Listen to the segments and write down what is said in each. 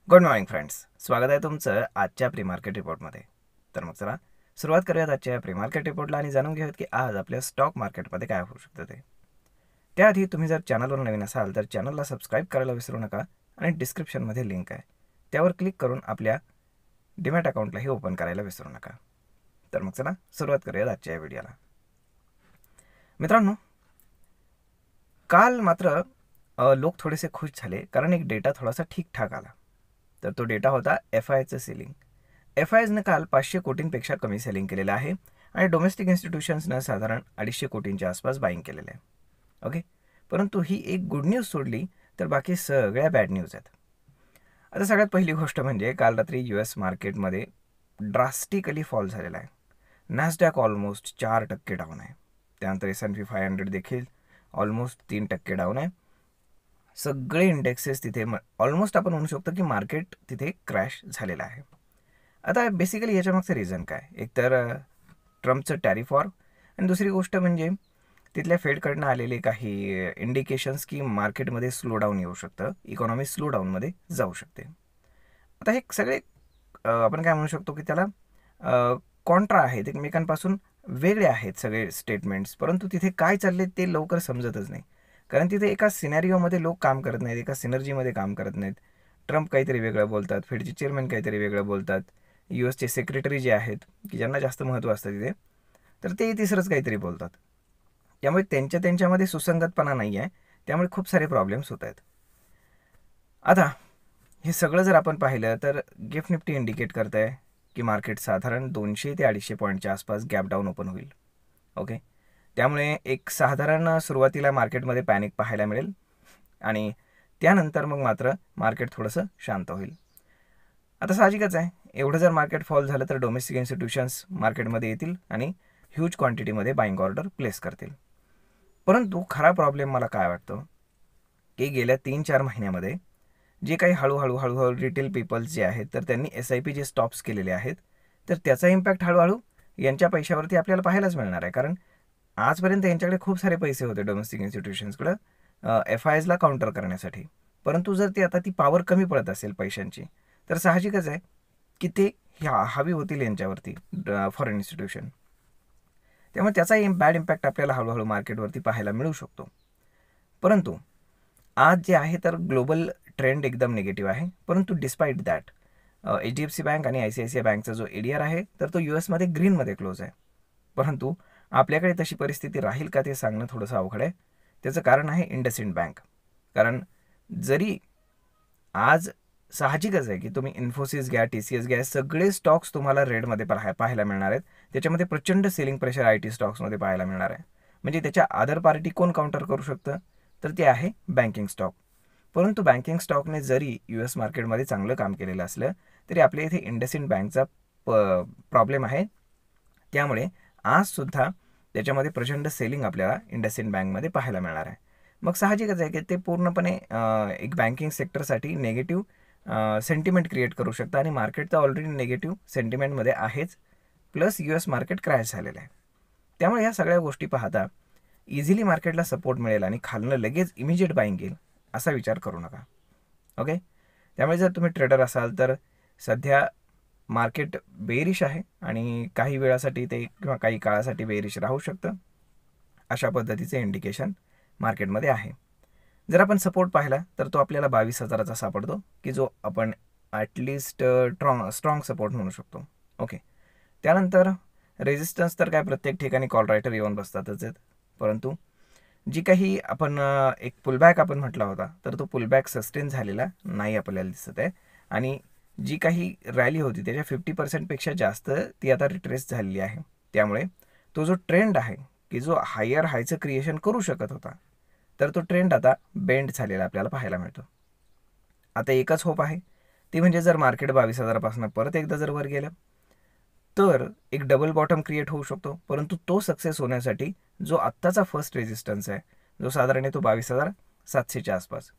Good morning friends, स्वागत आहे तुमचं आजच्या प्री मार्केट रिपोर्टमध्ये. तर मग चला सुरुवात करूयात आजच्या प्री मार्केट रिपोर्टला आणि जाणून घेऊयात की आज आपल्या स्टॉक मार्केटमध्ये काय होऊ शकतं ते. त्याआधी तुम्ही जर चॅनलवर नवीन असाल तर चॅनलला सबस्क्राईब करायला विसरू नका आणि डिस्क्रिप्शनमध्ये लिंक आहे त्यावर क्लिक करून आपल्या डीमॅट अकाउंटलाही ओपन करायला विसरू नका. तर मग चला सुरुवात करूयात आजच्या या व्हिडिओला. मित्रांनो, काल मात्र लोक थोडेसे खुश झाले कारण एक डेटा थोडासा ठीकठाक आला. तर तो डेटा होता FIचं सेलिंग. FIजनं काल 500 कोटींपेक्षा कमी सेलिंग केलेलं आहे आणि डोमेस्टिक इन्स्टिट्यूशन्सनं साधारण 250 कोटींच्या आसपास बाईंग केलेलं आहे. ओके, परंतु ही एक गुड न्यूज सोडली तर बाकी सगळ्या बॅड न्यूज आहेत. आता सगळ्यात पहिली गोष्ट म्हणजे काल रात्री US मार्केटमध्ये ड्रास्टिकली फॉल झालेला आहे. नॅसडॅक ऑलमोस्ट 4% डाऊन आहे. त्यानंतर S&P 500 देखील ऑलमोस्ट 3% डाऊन आहे. सगळे इंडेक्सेस तिथे ऑलमोस्ट आपण म्हणू शकतो की मार्केट तिथे क्रॅश झालेलं आहे. आता बेसिकली याच्यामागचं रिझन काय? एक तर ट्रम्पचं टॅरिफ वॉर आणि दुसरी गोष्ट म्हणजे तिथल्या फेडकडनं आलेले काही इंडिकेशन्स की मार्केटमध्ये स्लो डाऊन येऊ शकतं, इकॉनॉमी स्लो डाऊनमध्ये जाऊ शकते. आता हे सगळे आपण काय म्हणू शकतो की त्याला कॉन्ट्रा आहेत, एकमेकांपासून वेगळे आहेत सगळे स्टेटमेंट्स, परंतु तिथे काय चालले ते लवकर समजतच नाही. कारण तिथे एका सिनॅरिओमध्ये लोक काम करत नाहीत, एका सिनर्जीमध्ये काम करत नाहीत. ट्रम्प काहीतरी वेगळं बोलतात, फेडचे चेअरमॅन काहीतरी वेगळं बोलतात, US सेक्रेटरी जे आहेत की ज्यांना जास्त महत्त्व असतं तिथे, तर ते तिसरंच काहीतरी बोलतात. त्यामुळे त्यांच्यामध्ये सुसंगतपणा नाही आहे, त्यामुळे खूप सारे प्रॉब्लेम्स होत आहेत. आता हे सगळं जर आपण पाहिलं तर गिफ्ट निफ्टी इंडिकेट करत आहे की मार्केट साधारण 200 ते 250 पॉईंटच्या आसपास गॅप डाऊन ओपन होईल. ओके, त्यामुळे एक साधारण सुरुवातीला मार्केटमध्ये पॅनिक पाहायला मिळेल आणि त्यानंतर मग मात्र मार्केट थोडंसं शांत होईल. आता साहजिकच आहे, एवढं जर मार्केट फॉल झालं तर डोमेस्टिक इन्स्टिट्यूशन्स मार्केटमध्ये येतील आणि ह्यूज क्वांटिटीमध्ये बाईंग ऑर्डर प्लेस करतील. परंतु खरा प्रॉब्लेम मला काय वाटतो की गेल्या 3-4 महिन्यामध्ये जे काही हळूहळू रिटेल पीपल्स जे आहेत तर त्यांनी SIP जे स्टॉप्स केलेले आहेत तर त्याचा इम्पॅक्ट हळूहळू यांच्या पैशावरती आपल्याला पाहायलाच मिळणार आहे. कारण आजपर्यंत यांच्याकडे खूप सारे पैसे होते डोमेस्टिक इन्स्टिट्यूशन्सकडं FIजला काउंटर करण्यासाठी. परंतु जर ते आता ती पॉवर कमी पडत असेल पैशांची तर साहजिकच आहे की ते हवी होतील यांच्यावरती फॉरेन इन्स्टिट्यूशन. त्यामुळे त्याचा बॅड इम्पॅक्ट आपल्याला हळूहळू मार्केटवरती पाहायला मिळू शकतो. परंतु आज जे आहे तर ग्लोबल ट्रेंड एकदम निगेटिव्ह आहे. परंतु डिस्पाईट दॅट HDFC बँक आणि ICICI बँकचा जो ADR आहे तर तो USमध्ये ग्रीनमध्ये क्लोज आहे. परंतु आपल्याकडे तशी परिस्थिती राहील का ते सांगणं थोडंसं अवघड आहे. त्याचं कारण आहे इंडसइंड बँक. कारण जरी आज साहजिकच आहे की तुम्ही इन्फोसिस घ्या, TCS घ्या, सगळे स्टॉक्स तुम्हाला रेडमध्ये पाहायला मिळणार आहेत. त्याच्यामध्ये प्रचंड सेलिंग प्रेशर IT स्टॉक्समध्ये पाहायला मिळणार आहे. म्हणजे त्याच्या अदर पार्टी कोण काउंटर करू शकतं तर ते आहे बँकिंग स्टॉक. परंतु बँकिंग स्टॉकने जरी US मार्केटमध्ये चांगलं काम केलेलं असलं तरी आपल्या इथे इंडसइंड बँकचा प्रॉब्लेम आहे. त्यामुळे आजसुद्धा त्याच्यामध्ये प्रचंड सेलिंग आपल्याला इंडसइंड बँकमध्ये पाहायला मिळणार आहे. मग साहजिकच आहे की ते पूर्णपणे एक बँकिंग सेक्टरसाठी नेगेटिव्ह सेंटिमेंट क्रिएट करू शकतं आणि मार्केट तर ऑलरेडी नेगेटिव्ह सेंटिमेंटमध्ये आहेच, प्लस US मार्केट क्रॅश झालेलं आहे. त्यामुळे या सगळ्या गोष्टी पाहता इझिली मार्केटला सपोर्ट मिळेल आणि खालनं लगेच इमिजिएट बाईंग येईल असा विचार करू नका. ओके, त्यामुळे जर तुम्ही ट्रेडर असाल तर सध्या मार्केट बेरिश आहे आणि काही वेळासाठी ते किंवा काही काळासाठी बेरिश राहू शकतं, अशा पद्धतीचे इंडिकेशन मार्केटमध्ये आहे. जर आपण सपोर्ट पाहिला तर तो आपल्याला 22,000चा सापडतो की जो आपण ॲटलिस्ट स्ट्रॉंग सपोर्ट म्हणू शकतो. ओके, त्यानंतर रेजिस्टन्स तर काय प्रत्येक ठिकाणी कॉल रायटर येऊन बसतातच आहेत. परंतु जी काही आपण एक पुलबॅक आपण म्हटला होता तर तो पुलबॅक सस्टेन झालेला नाही आपल्याला दिसत आहे आणि जी काही रॅली होती त्याच्या 50%पेक्षा जास्त ती आता रिट्रेस झालेली आहे. त्यामुळे तो जो ट्रेंड आहे की जो हायर हायचं क्रिएशन करू शकत होता तर तो ट्रेंड आता बेंड झालेला आपल्याला पाहायला मिळतो. आता एकच होप आहे ती म्हणजे जर मार्केट 22,000पासून परत एकदा जर वर गेलं तर एक डबल बॉटम क्रिएट होऊ शकतो. परंतु तो सक्सेस होण्यासाठी जो आत्ताचा फर्स्ट रेजिस्टन्स आहे जो साधारण आहे तो 22,700च्या आसपास,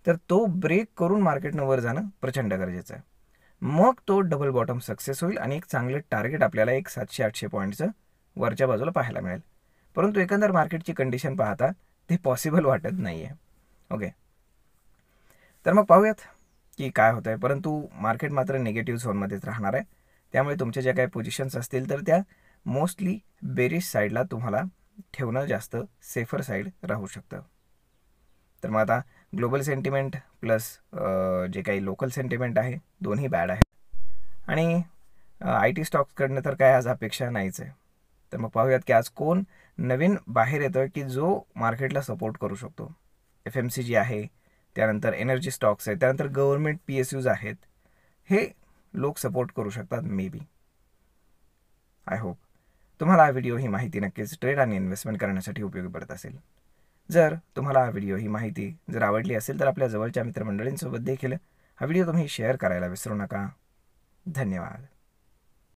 तर तो ब्रेक करून मार्केटनं वर जाणं प्रचंड गरजेचं आहे. मग तो डबल बॉटम सक्सेस होईल आणि एक चांगलं टार्गेट आपल्याला एक 700-800 पॉईंटचं वरच्या बाजूला पाहायला मिळेल. परंतु एकंदर मार्केटची कंडिशन पाहता ते पॉसिबल वाटत नाही आहे. ओके, तर मग पाहूयात की काय होतं आहे, परंतु मार्केट मात्र निगेटिव्ह झोनमध्येच राहणार आहे. त्यामुळे तुमच्या ज्या काही पोझिशन्स असतील तर त्या मोस्टली बेरिश साईडला तुम्हाला ठेवणं जास्त सेफर साईड राहू शकतं. तर मग आता ग्लोबल सेंटिमेंट प्लस जे काही लोकल सेंटिमेंट आहे दोन्ही बॅड आहे. आणि आय टी स्टॉक्सकडनं तर काय आज अपेक्षा नाहीच आहे. तर मग पाहूयात की आज कोण नवीन बाहेर येतो आहे की जो मार्केटला सपोर्ट करू शकतो. FMCG आहे, त्यानंतर एनर्जी स्टॉक्स आहेत, त्यानंतर गव्हर्नमेंट PSUज आहेत. हे लोक सपोर्ट करू शकतात मे बी. आय होप तुम्हाला हा व्हिडिओ ही माहिती नक्कीच ट्रेड आणि इन्व्हेस्टमेंट करण्यासाठी उपयोगी पडत असेल. जर तुम्हाला हा व्हिडिओ ही माहिती जर आवडली असेल तर आपल्या जवळच्या मित्रमंडळींसोबत देखील हा व्हिडिओ तुम्ही शेअर करायला विसरू नका. धन्यवाद.